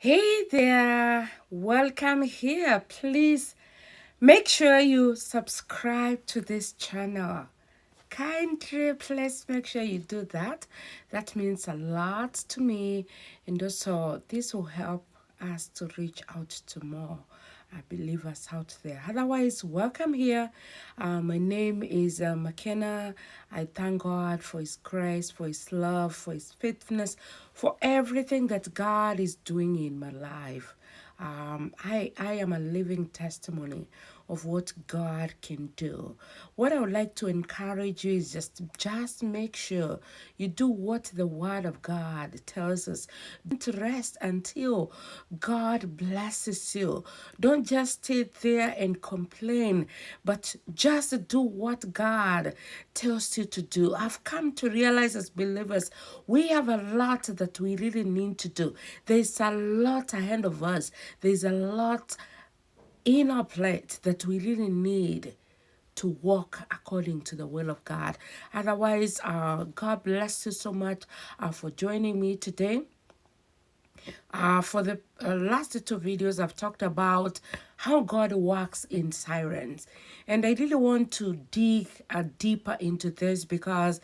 Hey there, welcome here. Please make sure you subscribe to this channel. Kindly, please make sure you do that. That means a lot to me, and also this will help us to reach out to more believers out there. Otherwise, welcome here. My name is McKenna. I thank God for His grace, for His love, for His faithfulness, for everything that God is doing in my life. I am a living testimony of what God can do. What I would like to encourage you is just make sure you do what the Word of God tells us. Don't rest until God blesses you. Don't just sit there and complain, but just do what God tells you to do. I've come to realize as believers, we have a lot that we really need to do. There's a lot ahead of us. There's a lot in our plate that we really need to walk according to the will of God. Otherwise, God bless you so much for joining me today. For the last two videos, I've talked about how God works in silence. And I really want to dig deeper into this because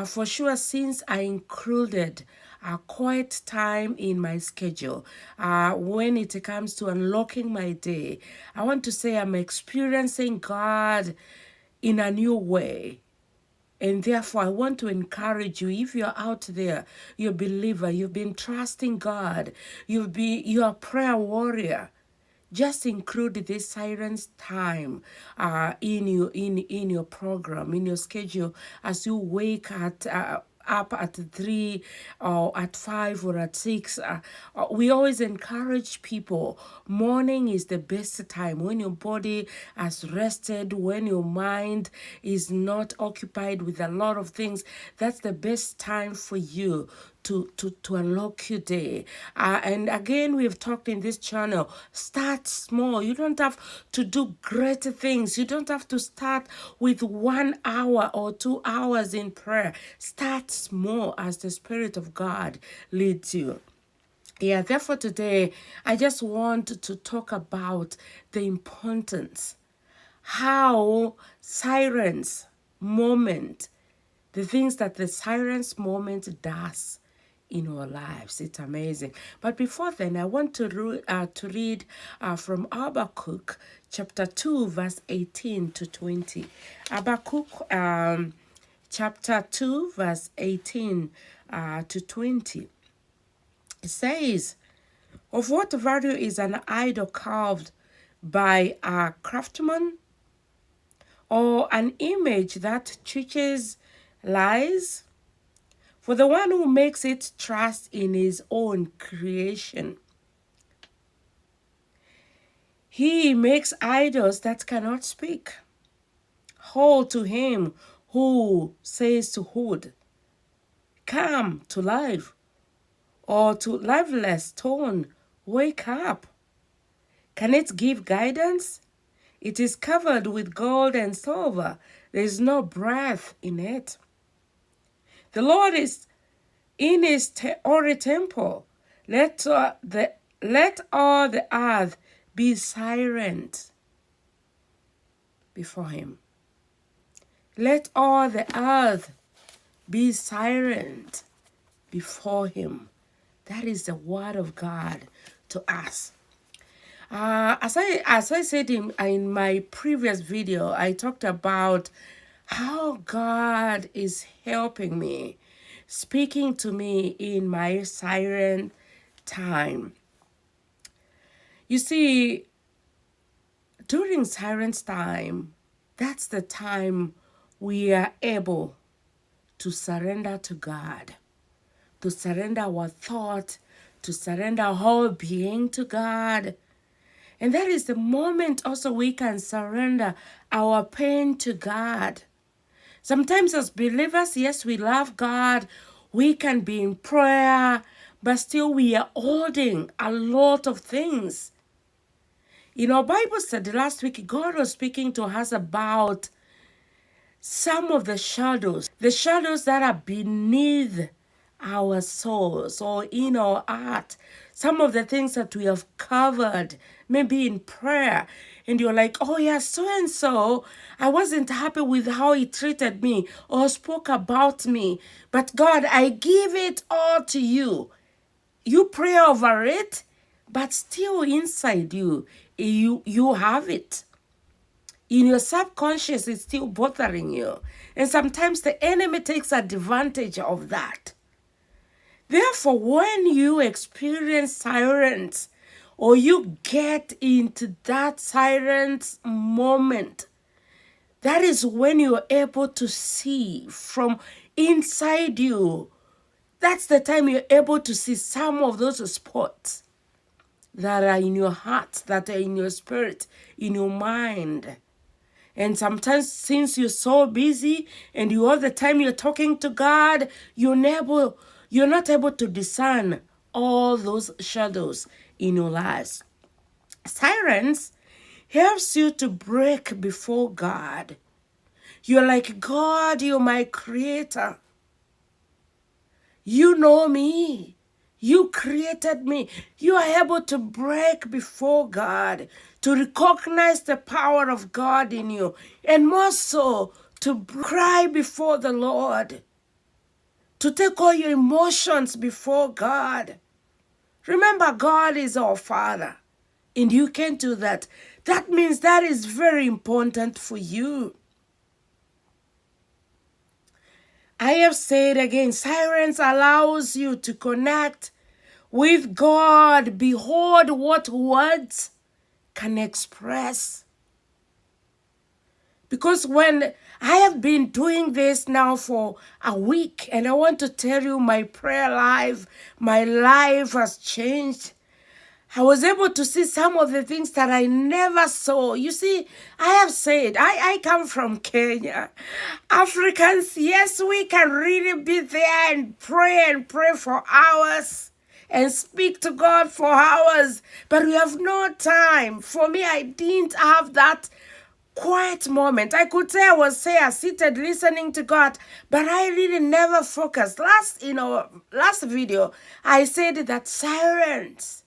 for sure, since I included a quiet time in my schedule, when it comes to unlocking my day, I want to say I'm experiencing God in a new way. And therefore, I want to encourage you, if you're out there, you're a believer, you've been trusting God, you're a prayer warrior, just include this silence time in your program, in your schedule, as you wake up at 3 or at 5 or at 6. We always encourage people, morning is the best time when your body has rested, when your mind is not occupied with a lot of things. That's the best time for you to unlock your day. And again, we've talked in this channel, start small. You don't have to do great things. You don't have to start with 1 hour or 2 hours in prayer. Start small as the Spirit of God leads you. Yeah, therefore today, I just want to talk about the importance, how silence moment, the things that the silence moment does in our lives. It's amazing. But before then, I want to read from Habakkuk chapter 2, verse 18 to 20. Habakkuk chapter 2, verse 18 to 20. It says, "Of what value is an idol carved by a craftsman, or an image that teaches lies? For the one who makes it trust in his own creation. He makes idols that cannot speak. Hold to him who says to wood, come to life, or to lifeless stone, wake up. Can it give guidance? It is covered with gold and silver. There is no breath in it. The Lord is in his holy temple. Let all the earth be silent before him. Let all the earth be silent before him." That is the word of God to us. As I said in my previous video, I talked about how God is helping me, speaking to me in my silent time. You see, during silence time, that's the time we are able to surrender to God, to surrender our thought, to surrender our whole being to God. And that is the moment also we can surrender our pain to God. Sometimes as believers, yes, we love God. We can be in prayer, but still we are holding a lot of things. In our Bible study last week, God was speaking to us about some of the shadows that are beneath our souls or in our heart. some of the things that we have covered, maybe in prayer, and you're like, oh yeah, so and so, I wasn't happy with how he treated me or spoke about me, but God, I give it all to you. You pray over it, but still inside you have it. In your subconscious, it's still bothering you. And sometimes the enemy takes advantage of that. Therefore, when you experience silence or you get into that silence moment, that is when you're able to see from inside you. That's the time you're able to see some of those spots that are in your heart, that are in your spirit, in your mind. And sometimes since you're so busy and all the time you're talking to God, you're not able to discern all those shadows in your lives. Silence helps you to break before God. You're like, God, you're my creator. You know me. You created me. You are able to break before God, to recognize the power of God in you, and more so, to cry before the Lord, to take all your emotions before God. Remember, God is our Father, and you can do that. That means that is very important for you. I have said again, silence allows you to connect with God. Behold what words can express. Because when I have been doing this now for a week, and I want to tell you my prayer life, my life has changed. I was able to see some of the things that I never saw. You see, I have said, I come from Kenya. Africans, yes, we can really be there and pray for hours and speak to God for hours, but we have no time. For me, I didn't have that quiet moment. I could say I was there seated listening to God, but I really never focused. Last video, I said that silence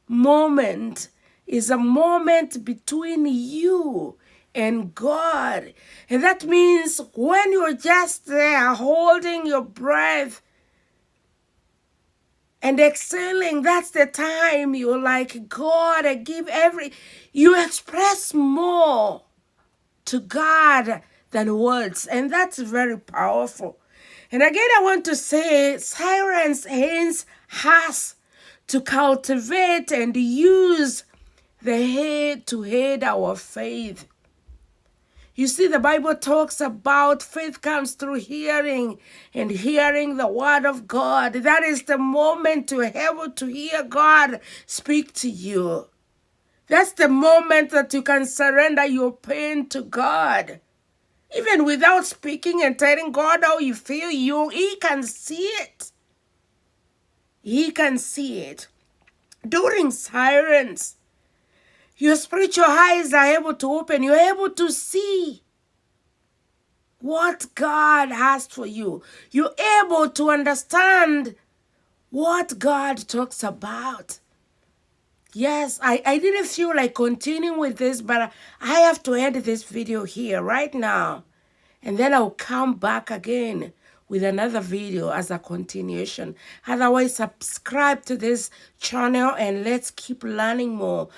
moment is a moment between you and God. And that means when you're just there holding your breath and exhaling, that's the time you're like, God, you express more to God than words. And that's very powerful. And again, I want to say silence aims us to cultivate and use the head to head our faith. You see, the Bible talks about faith comes through hearing and hearing the word of God. That is the moment to be able to hear God speak to you. That's the moment that you can surrender your pain to God. Even without speaking and telling God how you feel, He can see it. He can see it. During silence, your spiritual eyes are able to open. You're able to see what God has for you. You're able to understand what God talks about. Yes, I didn't feel like continuing with this, but I have to end this video here right now. And then I'll come back again with another video as a continuation. Otherwise, subscribe to this channel and let's keep learning more